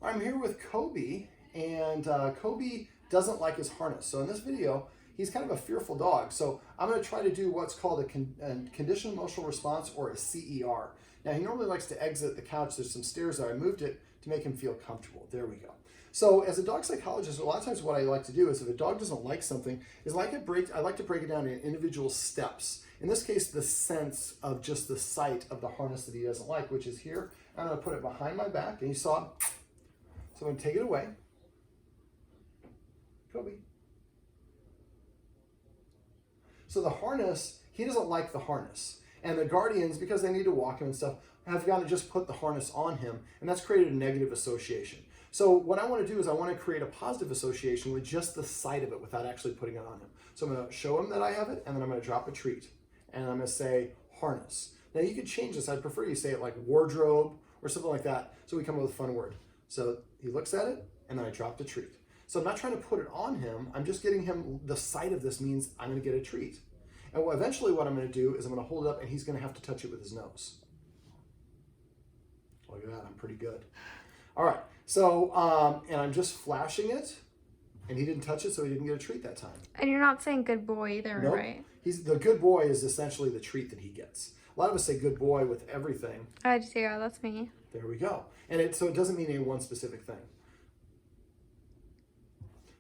I'm here with Cobe, and Cobe doesn't like his harness. So in this video, he's kind of a fearful dog. So I'm going to try to do what's called a conditioned emotional response, or a CER. Now, he normally likes to exit the couch. There's some stairs there. I moved it to make him feel comfortable. There we go. So as a dog psychologist, a lot of times what I like to do is, if a dog doesn't like something, I like to break it down in individual steps. In this case, the sense of just the sight of the harness that he doesn't like, which is here. I'm going to put it behind my back, and you saw, so I'm going to take it away. Cobe. So the harness, he doesn't like the harness. And the guardians, because they need to walk him and stuff, have got to just put the harness on him, and that's created a negative association. So what I want to do is I want to create a positive association with just the sight of it without actually putting it on him. So I'm going to show him that I have it, and then I'm going to drop a treat. And I'm going to say harness. Now you could change this. I'd prefer you say it like wardrobe or something like that, so we come up with a fun word. So he looks at it, and then I drop the treat. So I'm not trying to put it on him. I'm just getting him, the sight of this means I'm going to get a treat. And eventually what I'm going to do is I'm going to hold it up, and he's going to have to touch it with his nose. Look at that. I'm pretty good. All right. So, and I'm just flashing it, and he didn't touch it, so he didn't get a treat that time. And you're not saying good boy either, nope. Right? The good boy is essentially the treat that he gets. A lot of us say good boy with everything. I just say, oh, that's me. There we go. And so it doesn't mean any one specific thing.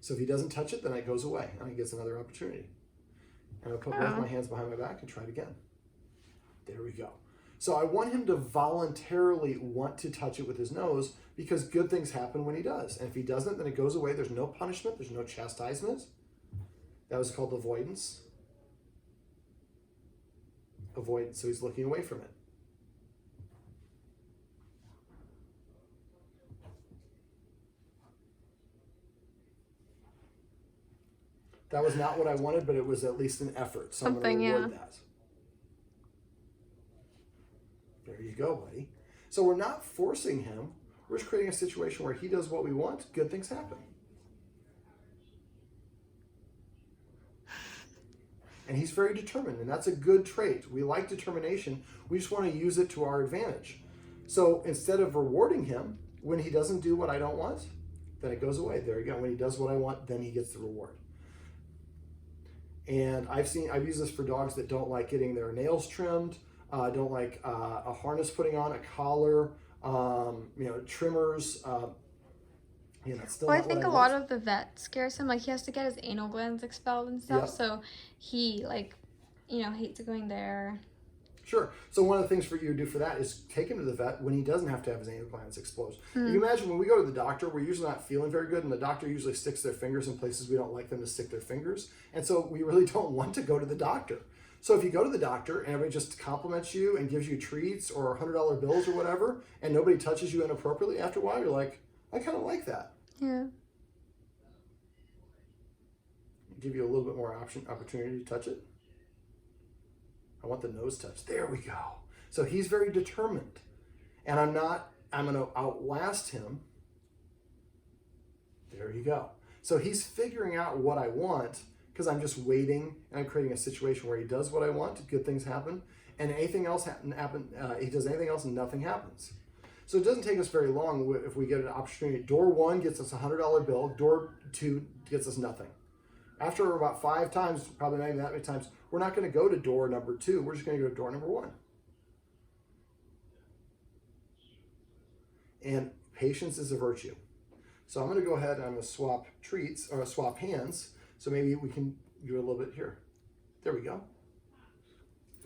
So if he doesn't touch it, then it goes away, and he gets another opportunity. And I'll put both my hands behind my back and try it again. There we go. So I want him to voluntarily want to touch it with his nose, because good things happen when he does. And if he doesn't, then it goes away. There's no punishment. There's no chastisement. That was called avoidance. Avoidance. So he's looking away from it. That was not what I wanted, but it was at least an effort. So I'm going to reward that. There you go, buddy. So we're not forcing him. We're just creating a situation where he does what we want. Good things happen. And he's very determined, and that's a good trait. We like determination. We just want to use it to our advantage. So instead of rewarding him when he doesn't do what I don't want, then it goes away. There you go. When he does what I want, then he gets the reward. And I've used this for dogs that don't like getting their nails trimmed, don't like a harness putting on, a collar, trimmers. Well, I think a lot of the vet scares him. Like, he has to get his anal glands expelled and stuff. Yep. So he, hates going there. Sure. So one of the things for you to do for that is take him to the vet when he doesn't have to have his anal glands exposed. You can imagine when we go to the doctor, we're usually not feeling very good, and the doctor usually sticks their fingers in places we don't like them to stick their fingers. And so we really don't want to go to the doctor. So if you go to the doctor and everybody just compliments you and gives you treats or $100 bills or whatever, and nobody touches you inappropriately, after a while you're like, I kind of like that. Yeah. Give you a little bit more opportunity to touch it. I want the nose touch. There we go. So he's very determined. And I'm going to outlast him. There you go. So he's figuring out what I want, because I'm just waiting, and I'm creating a situation where he does what I want, good ththings happen, and anything else he does anything else and nothing happens. So it doesn't take us very long if we get an opportunity. Door 1 gets us a $100 bill. Door 2 gets us nothing. After about 5 times, probably not even that many times, we're not going to go to door number 2. We're just going to go to door number 1. And patience is a virtue. So I'm going to go ahead and I'm going to swap treats, or swap hands. So maybe we can do a little bit here. There we go.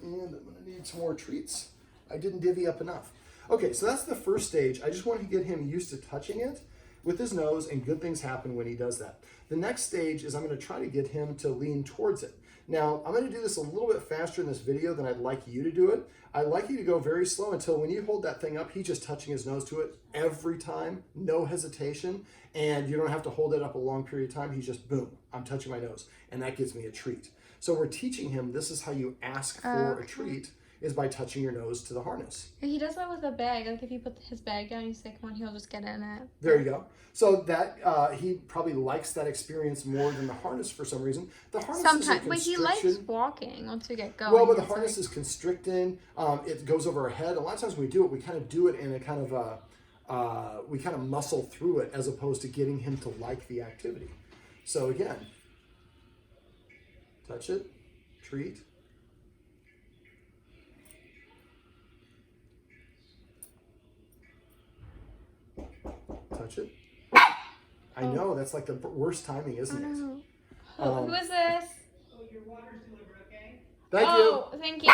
And I'm going to need some more treats. I didn't divvy up enough. Okay, so that's the first stage. I just want to get him used to touching it with his nose, and good things happen when he does that. The next stage is I'm going to try to get him to lean towards it. Now, I'm going to do this a little bit faster in this video than I'd like you to do it. I'd like you to go very slow until when you hold that thing up, he's just touching his nose to it every time, no hesitation, and you don't have to hold it up a long period of time. He's just, boom, I'm touching my nose, and that gives me a treat. So we're teaching him this is how you ask for a treat, is by touching your nose to the harness. He does that with a bag. Like, if you put his bag down, you say, come on, he'll just get in it. There you go. So that he probably likes that experience more than the harness for some reason. The harness is a constriction. But he likes walking once we get going. Well, but the harness is constricting. It goes over our head. A lot of times when we do it, we kind of do it in a kind of we kind of muscle through it as opposed to getting him to like the activity. So again, touch it, treat. Touch it. I know, that's like the worst timing, isn't it? Who is this? Oh, your water's delivered, okay? Thank you. Oh, thank you.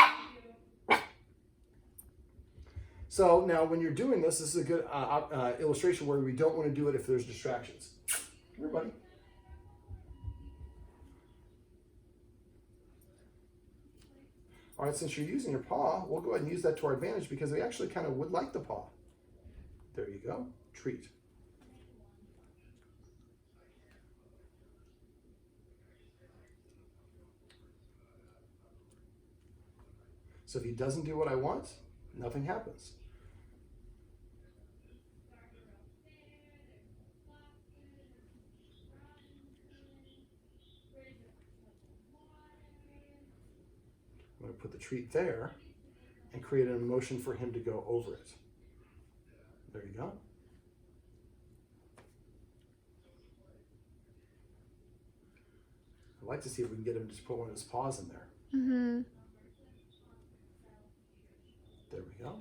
So now when you're doing this, this is a good illustration where we don't want to do it if there's distractions. Come here, buddy. All right, since you're using your paw, we'll go ahead and use that to our advantage because we actually kind of would like the paw. There you go. Treat. So if he doesn't do what I want, nothing happens. I'm going to put the treat there and create an emotion for him to go over it. There you go. I'd like to see if we can get him to just put one of his paws in there. Mm-hmm. There we go.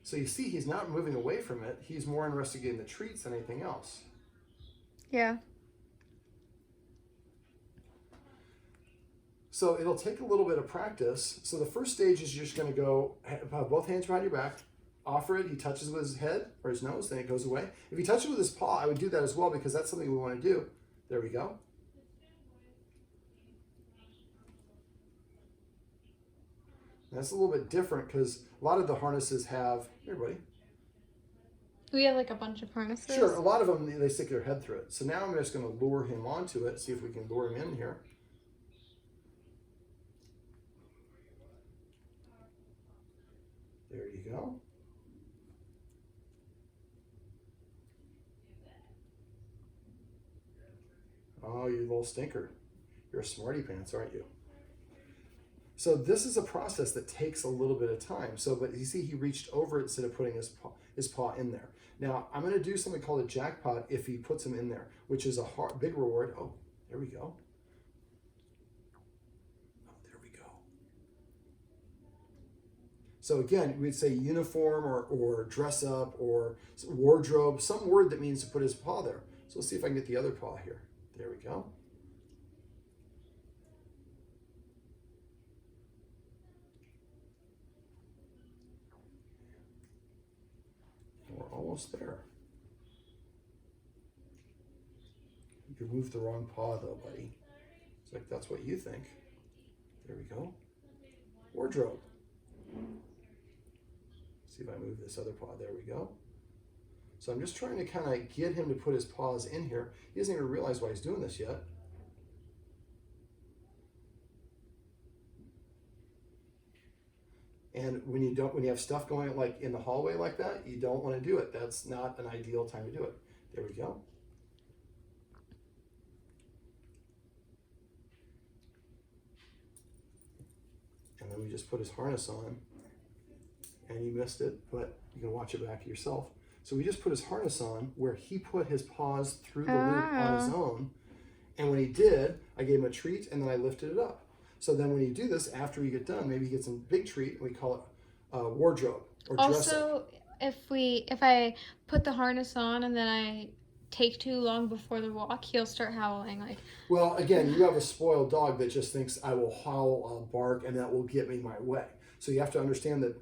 So you see he's not moving away from it. He's more interested in getting the treats than anything else. Yeah. So it'll take a little bit of practice. So the first stage is you're just going to go, have both hands behind your back, offer it, he touches with his head or his nose, then it goes away. If he touches with his paw, I would do that as well because that's something we want to do. There we go. That's a little bit different because a lot of the harnesses have, here buddy. We have like a bunch of harnesses. Sure, a lot of them, they stick their head through it. So now I'm just going to lure him onto it, see if we can lure him in here. There you go. Oh, you little stinker. You're a smarty pants, aren't you? So this is a process that takes a little bit of time. So, but you see he reached over it instead of putting his paw in there. Now, I'm going to do something called a jackpot if he puts him in there, which is a big reward. Oh, there we go. Oh, there we go. So again, we'd say uniform or dress up or wardrobe, some word that means to put his paw there. So let's see if I can get the other paw here. There we go. We're almost there. You could move the wrong paw though, buddy. It's like, that's what you think. There we go. Wardrobe. See if I move this other paw. There we go. So I'm just trying to kind of get him to put his paws in here. He doesn't even realize why he's doing this yet. And when you have stuff going like in the hallway like that, you don't want to do it. That's not an ideal time to do it. There we go. And then we just put his harness on. And you missed it, but you can watch it back yourself. So we just put his harness on where he put his paws through the loop on his own. And when he did, I gave him a treat and then I lifted it up. So then when you do this, after you get done, maybe he gets a big treat. We call it wardrobe or dress up. Also, if I put the harness on and then I take too long before the walk, he'll start howling like. Well, again, you have a spoiled dog that just thinks I will howl, I'll bark, and that will get me my way. So you have to understand that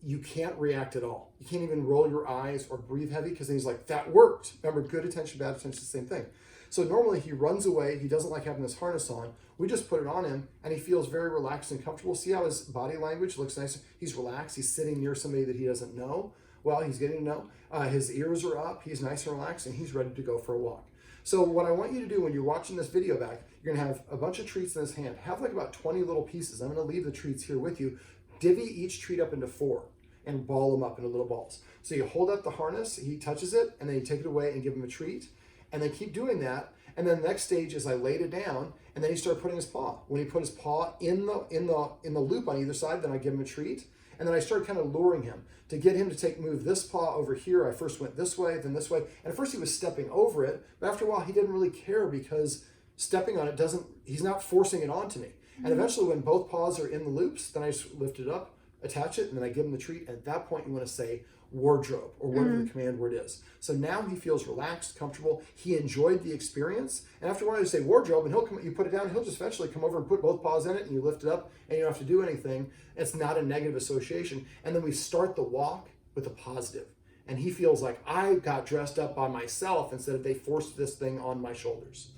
you can't react at all. You can't even roll your eyes or breathe heavy because then he's like, that worked. Remember, good attention, bad attention, the same thing. So normally he runs away. He doesn't like having this harness on. We just put it on him and he feels very relaxed and comfortable. See how his body language looks nice? He's relaxed. He's sitting near somebody that he doesn't know. Well, he's getting to know. His ears are up. He's nice and relaxed and he's ready to go for a walk. So what I want you to do when you're watching this video back, you're going to have a bunch of treats in his hand. Have like about 20 little pieces. I'm going to leave the treats here with you. Divvy each treat up into 4 and ball them up into little balls. So you hold up the harness, he touches it, and then you take it away and give him a treat. And then keep doing that. And then the next stage is I laid it down, and then he started putting his paw. When he put his paw in the loop on either side, then I give him a treat. And then I started kind of luring him to get him to move this paw over here. I first went this way, then this way. And at first he was stepping over it, but after a while he didn't really care because stepping on it he's not forcing it onto me. And eventually when both paws are in the loops, then I just lift it up, attach it, and then I give him the treat. And at that point you want to say wardrobe or whatever the command word is. So now he feels relaxed, comfortable. He enjoyed the experience. And after a while you say wardrobe and you put it down, he'll just eventually come over and put both paws in it and you lift it up and you don't have to do anything. It's not a negative association. And then we start the walk with a positive. And he feels like I got dressed up by myself instead of they forced this thing on my shoulders.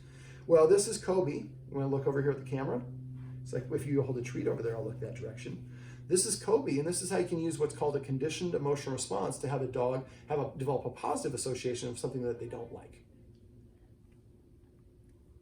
Well, this is Cobe. You want to look over here at the camera? It's like if you hold a treat over there, I'll look that direction. This is Cobe, and this is how you can use what's called a conditioned emotional response to have a dog develop a positive association of something that they don't like.